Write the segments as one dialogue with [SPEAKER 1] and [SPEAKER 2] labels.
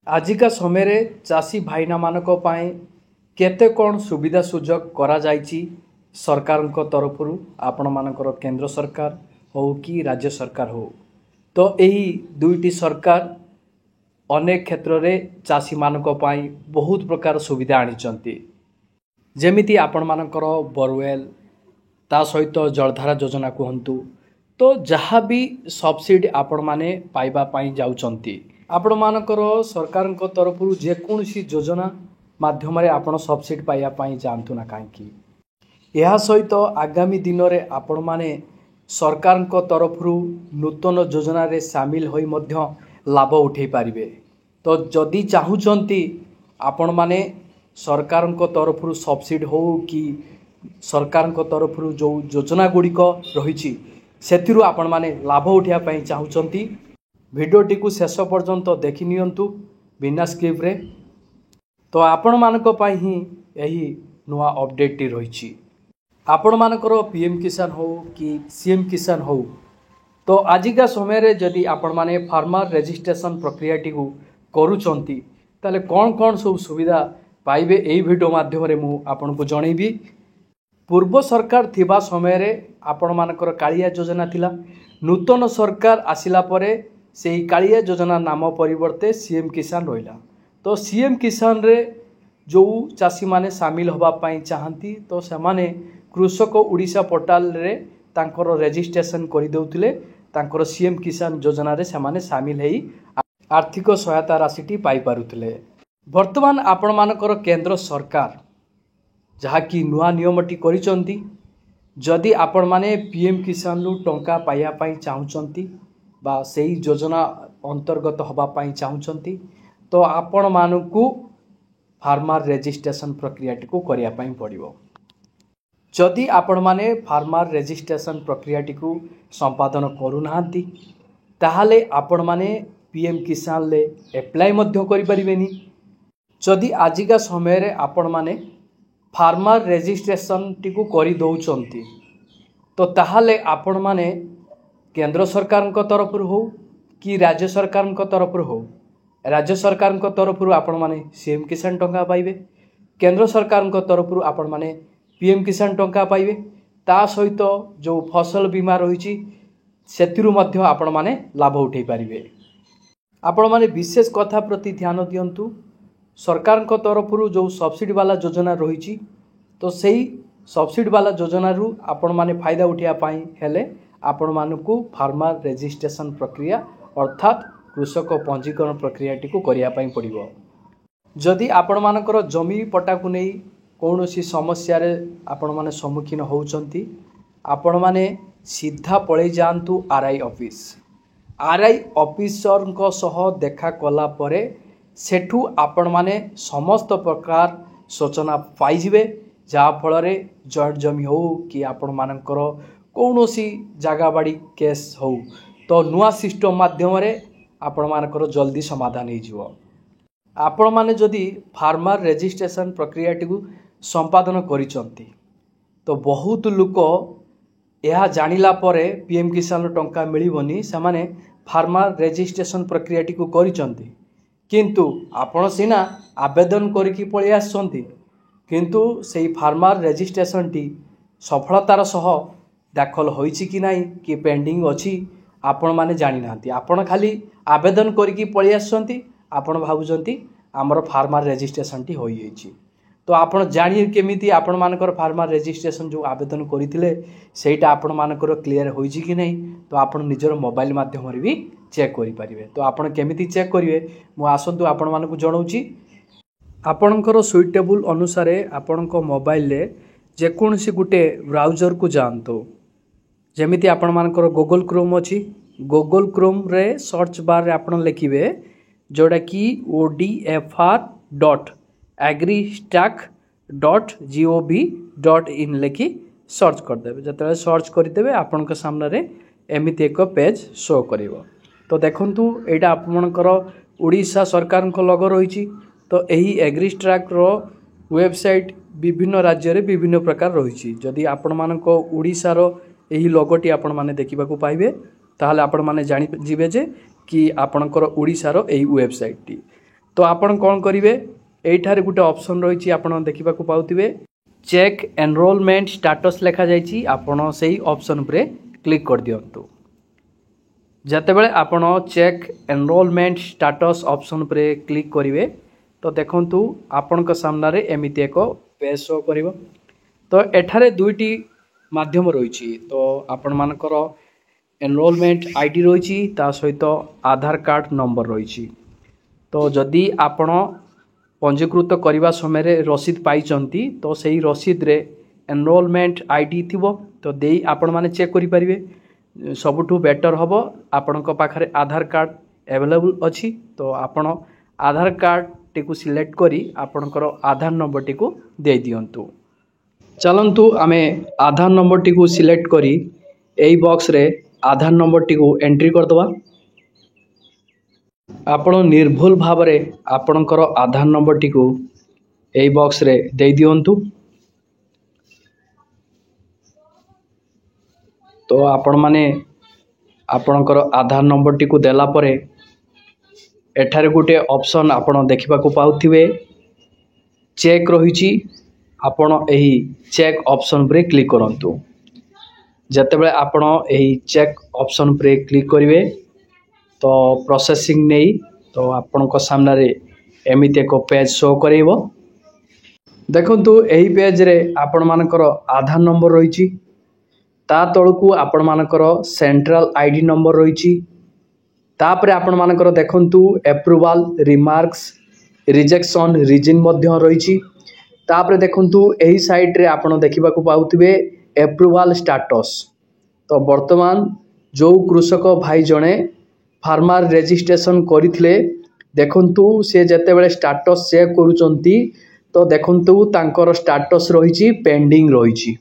[SPEAKER 1] आजिका समय रे चाषी भाईना मानक पाए केते कौन सुविधा सुजोग करा जायछि सरकार तरफ आपण मानकर केंद्र सरकार हो कि राज्य सरकार हो। तो यही दुईटी सरकार अनेक क्षेत्र रे चाषी मानक पाए बहुत प्रकार सुविधा आनिचंती। जेमिति आपण मानकर बोरवेल ता सहित जलधारा योजना कहतु तो जहाँ भी सब्सिडी आपण माने पाइबा पाई जाउचंती। आपण मानकर सरकार तरफ जेकोसी योजना माध्यम आपण सब्सिडी पाइबा पाई जानतु ना कहीं। यह सहित आगामी दिन में आपण माने सरकार तरफ नूतन योजना रे सामिल होई मध्य लाभ उठे पारिबे। तो जदि चाहूचंती आपण माने सरकार तरफ सब्सिडी हो कि सरकार तरफ जो योजना गुड़िक रही से आपण माने लाभ उठा चाहूचंती भिडियोटी को शेष पर्यंत देखि नियंतु बिना स्किप रे। तो आपण मानक पाई ही यही नुआ अपडेट टी रही। आपण मानकर पीएम किसान हो कि सीएम किसान हो तो आजिका समय रे जदि आपण माने फार्मर रजिस्ट्रेशन प्रक्रिया टी को करूचंती ताले कौन कौन सब सुविधा पाइबे एई वीडियो माध्यम रे मु आपण को जणैबी। पूर्व सरकार थिबा समय रे आपण मानकर कालिया योजना थिला। नूतन सरकार आसिला परे सेही कालिया योजना नाम परिवर्ते सीएम किसान रहिला। तो सीएम किसान रे जो चाषी माने सामिल होबा पाई चाहंती तो से माने कृषक ओडिशा पोर्टाल रे तांकर रजिस्ट्रेशन करि दउथिले। तांकर सीएम किसान योजना रे से माने सामिल हेई आर्थिक सहायता राशिटी पाई पारुथिले। वर्तमान आपण मानकर केंद्र सरकार जहा कि नुआ नियमटी करिसंती जदि आपण माने पीएम किसान रु टंका पाइया पाई चाहूचंती बा सेही योजना अंतर्गत होबा पाई चाहूचंती तो आपण मानकु फार्मर रजिस्ट्रेशन प्रक्रिया टी को करिया पाई पड़िबो। जदि आपण माने फार्मर रजिस्ट्रेशन प्रक्रिया टी को संपादन करू नाहंती ताहाले आपण माने पीएम किसान ले एप्लाई मध्य करि परिबेनी। जदि आजिका समय रे आपण माने फार्मर रजिस्ट्रेशन टी को करि दउचंती तो ताहाले आपण माने केंद्र सरकार तरफ हो कि राज्य सरकार तरफ हो। राज्य सरकार तरफ आपण माने सीएम किसान टंका पाइबे। केंद्र सरकार तरफ आपण माने पीएम किसान टंका पाइबे। ता सहित जो फसल बीमा रही सेतिरु मध्य आपण माने लाभ उठे पारिबे। आपण माने विशेष कथा प्रति ध्यान दियंतु। सरकार तरफ जो सब्सिडी वाला योजना रही तो सही सब्सिडी वाला योजना रु आपण माने फायदा उठिया पाई हेले आपण मानकु फार्मर रजिस्ट्रेशन प्रक्रिया अर्थात कृषक पंजीकरण प्रक्रिया टी को करिया पाई पड़िबो। जदि आपण मानकर जमी पट्टा को नहीं कौनसी समस्या रे आपण माने सम्मुखीन होउचंती आपण माने सीधा पळै जांतु आरआई ऑफिस। आरआई ऑफिसर को सह देखा कला परे सेठू आपण माने समस्त प्रकार सूचना पाई जिवे जहा फल रे जॉइंट जमी हो कि आपण मानकर कौनसी जगह बाड़ी केस हो तो नुआ सिस्टम माध्यम रे आपण मानकर जल्दी समाधान हो जिवो। आपण माने जदि फार्मर रजिस्ट्रेशन प्रक्रिया टी को संपादन करिसंती तो बहुत लोक यह जानिला परे पीएम किसान टंका मिलिबनी से माने फार्मर रजिस्ट्रेशन प्रक्रिया टी को करिसंती किंतु आपण सिना आवेदन करिकि पळि आसंती किंतु सेही फार्मर रजिस्ट्रेशन टी सफलतार सह दाखल होईछि कि नाही कि पेंडिंग अछि आपण माने जानि नांती। आपण खाली आवेदन करिकि पळि आसंती आपण भाबुचंती हमर फार्मर रजिस्ट्रेशन टी होई जाइछि। तो आपण जानि केमिति आपण मानकर फार्मर रजिस्ट्रेशन जो आवेदन करिथिले सेटा आपण मानकर क्लियर होईछि कि नाही तो आपण निजर मोबाइल माध्यम रे भी चेक करि परिबे। तो आपण केमिति चेक करिवे मु आसंतु आपण मानकु जणाउछि। आपणकर सुइटेबल अनुसार आपणक मोबाइल रे जेकोसी गुटे ब्राउजर को जानतो जेमिति आपण मानकर गूगल क्रोम अछि। गूगल क्रोम रे सर्च बार रे आपण लिखिबे जोड़ा कि odfr.agristack.gov.in लिखि सर्च करदेबे। जतले सर्च करदेबे आपण के सामने रे एमिति एक पेज शो करिवो। तो देखंतु एटा आपणकर ओडिशा सरकार को लोगो रहिछि। तो एही एग्रीस्ट्राक रो वेबसाइट विभिन्न राज्य रे विभिन्न प्रकार रहिछि। जदि आपण मानको ओडिशा रो एही लोगोटी आपण माने देखिबा को पाइबे ताहाले आपण माने जानि जिवे जे कि आपणकर ओडिशा रो एही वेबसाइट टी। तो आपण कौन करेंगे यठार गोटे ऑप्शन रही आपड़ देखा पाते चेक एनरोलमेंट स्टाटस लिखा जाइए आपण से ऑप्शन उपरे क्लिक कर दिंतु जितेबाला आपण चेक एनरोलमेंट स्टाटस ऑप्शन उपरे क्लिक करेंगे तो देखंतु आपण सामने एमती एक पेज शो कर तो एठारे दुईटी माध्यम रही तो आपण मानकर एनरोलमेंट आईडी रही सहित आधार कार्ड नंबर रही तो जदि आपण पंजीकृत करने समय रसीद पाई तो सही रसीद रे एनरोलमेंट आईडी थी तो दे आपण माने चेक करि परिबे सबुठु बेटर हम आपण पाखरे आधार कार्ड अवेलेबल अच्छी तो आपण आधार कार्ड टी सिलेक्ट करी आपणकर आधार नंबर टी दे दिंतु चलंतु आमे आधार नंबर टी सिलेक्ट करी एई बॉक्स रे आधार नंबर टी एंट्री करदवा आपण निर्भुल भाव रे आपणकर आधार नंबर टी एई बॉक्स रे दे दिंतु तो आपण माने आपणकर आधार नंबर टी देला परे एठारे गोटे ऑप्शन आपण देखा पाउथिबे चेक रही आपण एही चेक ऑप्शन पर क्लिक करंतु जतेबेले आपण एही चेक ऑप्शन पर क्लिक करिवे तो प्रोसेसिंग नहीं तो आपण सामने रे एमिति एक पेज शो करेइबो देखंतु एही पेज रे आपण मानकर आधार नंबर रही ता तळकू आपण मानकर सेंट्रल आईडी नंबर रही तापरे आपण मानकर देखंतु अप्रूवल रिमार्क्स रिजेक्शन रीजन मध्य रही तापरे देखंतु एही साइट रे आपण देखिबा को पाउथिबे अप्रूवल स्टेटस तो वर्तमान जो कृषक भाई जणे फार्मर रजिस्ट्रेशन करथिले देखंतु से जेतेबेले स्टेटस चेक करूचंती तो देखंतु तांकर स्टेटस रही पेंडिंग रही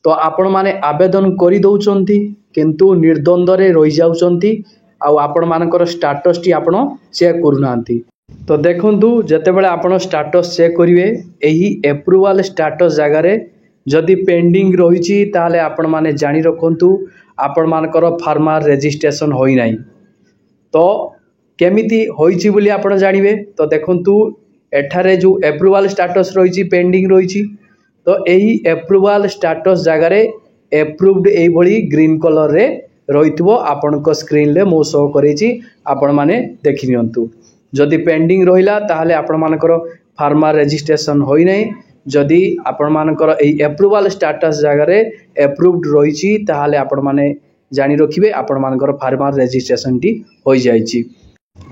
[SPEAKER 1] तो आपण माने आवेदन करि दउचंती किंतु निर्द्वंद रे रहि जाउचंती आ आपण मानकर स्टेटस टी आपण चेक करूनांती तो देखंतु जेतेबेले आपण स्टेटस चेक करिवे एही अप्रूवल स्टेटस जगह रे जदि पेंडिंग रही ताले आपण माने जानि रखंतु आपण मानकर फार्मर रजिस्ट्रेशन होई नाही तो केमिति होईची बोली आपण जानिबे तो देखंतु एठारे जो अप्रूवल स्टेटस रही पेंडिंग रही तो यही अप्रूवल स्टेटस जगह रे अप्रूव्ड एई भली ग्रीन कलर रे रहितबो आपनको स्क्रीन रे मो शो करेची आपण माने देखि नियंतु जदि पेंडिंग रहिला ताहाले आपण मानकर फार्मर रजिस्ट्रेशन होई नै जदि आपण मानकर एई अप्रूवल स्टेटस जगह रे अप्रूव्ड रहिची ताहाले आपण माने जानि रखिबे आपण मानकर फार्मर रजिस्ट्रेशन टी होई जाईची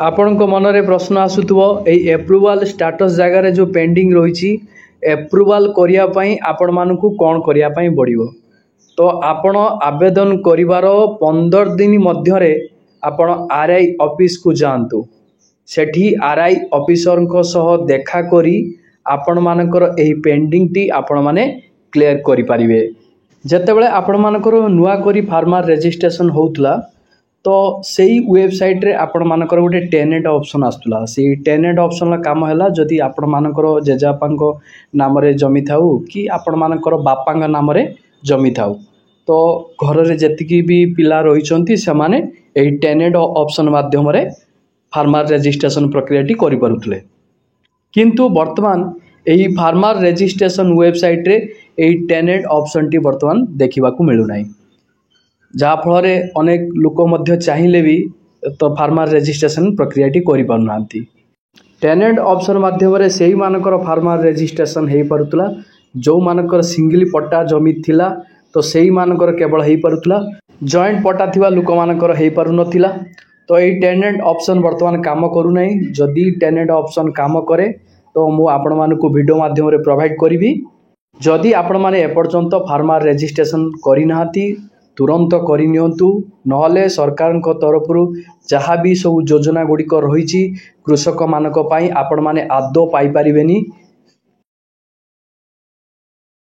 [SPEAKER 1] आपनको मन रे प्रश्न आसुतबो एई अप्रूवल स्टेटस जगह रे जो पेंडिंग रहिची अप्रूवल करिया पई आपण मानकु कोन करिया पई पड़िबो तो आपण आवेदन करिवार 15 दिन मध्य रे आपण आरआई ऑफिस को जानतु सेठी आरआई ऑफिसर को सह देखा करी आपण मानकर एही पेंडिंग टी आपण माने क्लियर करि परिबे जेतेबेले आपण मानकर नुआ करी फार्मर रजिस्ट्रेशन होउतला तो सेही वेबसाइट रे आपण मानकर गोटे टेनेट ऑप्शन आस्तुला से टेनेट ऑप्शन ला काम हैला जदि आपण मानकर जेजापांको नाम रे जमी थाउ कि आपण मानकर बापांगा नाम रे जमी थाउ तो घर रे जतिकी भी पिला रहिचंती से माने एही टेनेट ऑप्शन माध्यम रे फार्मर रजिस्ट्रेशन प्रक्रिया टी करि परुथले किंतु वर्तमान एही फार्मर रजिस्ट्रेशन वेबसाइट रे एही टेनेट ऑप्शन टी वर्तमान देखिबा को मिलु नाही जहाँ फल अनेक लोक मध्य चाहिए भी तो फार्मर रजिस्ट्रेशन प्रक्रिया टी करि पारुनांती टेनेट ऑप्शन माध्यम से ही मानकर फार्मर रजिस्ट्रेशन हो पारुतला जो मानकर सिंगल पट्टा जमी थिला तो सही मानकर केवल हो पारुतला जॉइंट पट्टा थिबा लोक मानकर हो पारु नथिला तो ये टेनेट ऑप्शन वर्तमान काम करू नाही जदि टेनेट ऑप्शन काम करे तो मु आपण मानकु वीडियो माध्यम रे प्रोवाइड करिवि जदि आपण माने एपर्यंत फार्मर रजिस्ट्रेशन करि नाहाती तुरंत करनियंतु नहले सरकार तरफ जहाँ भी सब योजना गुड़िक रही कृषक मानक पई आपण माने आदौ पाई परिबेनी